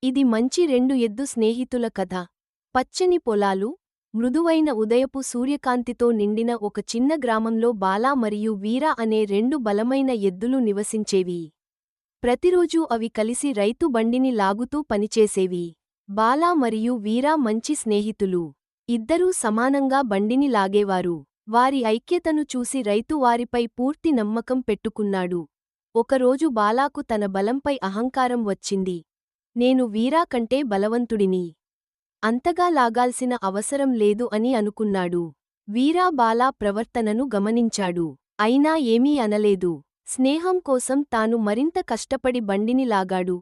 ఇది మంచి రెండు ఎద్దు స్నేహితుల కథ. పచ్చని పొలాలు, మృదువైన ఉదయపు సూర్యకాంతితో నిండిన ఒక చిన్న గ్రామంలో బాలా మరియు వీర అనే రెండు బలమైన ఎద్దులు నివసించేవి. ప్రతిరోజూ అవి కలిసి రైతు బండిని లాగుతూ పనిచేసేవి. బాలా మరియు వీర మంచి స్నేహితులు. ఇద్దరూ సమానంగా బండిని లాగేవారు. వారి ఐక్యతను చూసి రైతు వారిపై పూర్తి నమ్మకం పెట్టుకున్నాడు. ఒకరోజు బాలాకు తన బలంపై అహంకారం వచ్చింది. నేను వీరా కంటే బలవంతుడిని. అంతగా లాగాల్సిన అవసరం లేదు అని అనుకున్నాడు. వీరా బాలా ప్రవర్తనను గమనించాడు. అయినా ఏమీ అనలేదు. స్నేహం కోసం తాను మరింత కష్టపడి బండిని లాగాడు.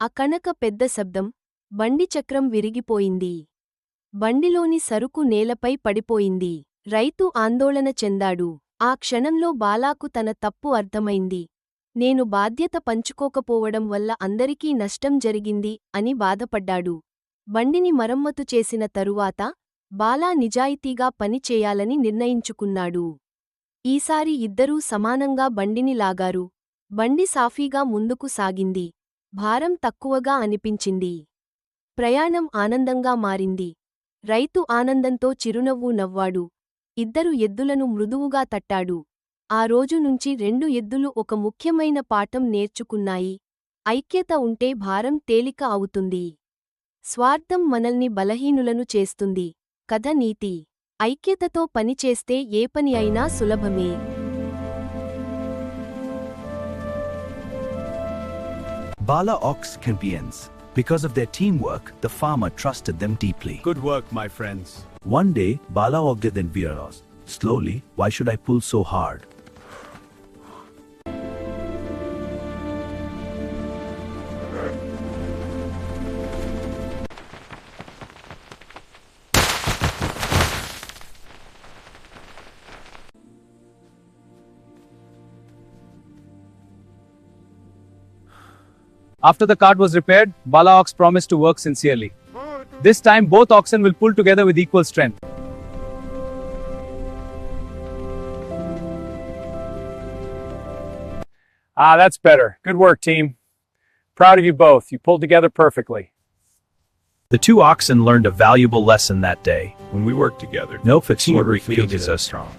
అకనక పెద్ద శబ్దం. బండి చక్రం విరిగిపోయింది. బండిలోని సరుకు నేలపై పడిపోయింది. రైతు ఆందోళన చెందాడు. ఆ క్షణంలో బాలాకు తన తప్పు అర్థమైంది. నేను బాధ్యత పంచుకోకపోవడం వల్ల అందరికీ నష్టం జరిగింది అని బాధపడ్డాడు. బండిని మరమ్మతు చేసిన తరువాత బాలా నిజాయితీగా పని చేయాలని నిర్ణయించుకున్నాడు. ఈసారి ఇద్దరూ సమానంగా బండిని లాగారు. బండి సాఫీగా ముందుకు సాగింది. భారం తక్కువగా అనిపించింది. ప్రయాణం ఆనందంగా మారింది. రైతు ఆనందంతో చిరునవ్వు నవ్వాడు. ఇద్దరు ఎద్దులను మృదువుగా తట్టాడు. ఆ రోజు నుంచి రెండు ఎద్దులు ఒక ముఖ్యమైన పాఠం నేర్చుకున్నాయి. ఐక్యత ఉంటే భారం తేలిక అవుతుంది. స్వార్థం మనల్ని బలహీనులను చేస్తుంది. కథ నీతి: ఐక్యతతో పనిచేస్తే ఏ పని అయినా సులభమే. Bala Ox champions. Because of their teamwork, the farmer trusted them deeply. Good work, my friends. One day, Bala ogded then Veeras. Slowly, why should I pull so hard? After the cart was repaired, Bala Ox promised to work sincerely. This time, both oxen will pull together with equal strength. That's better. Good work, team. Proud of you both. You pulled together perfectly. The two oxen learned a valuable lesson that day. When we work together, No fatigue teamwork feels is as as strong.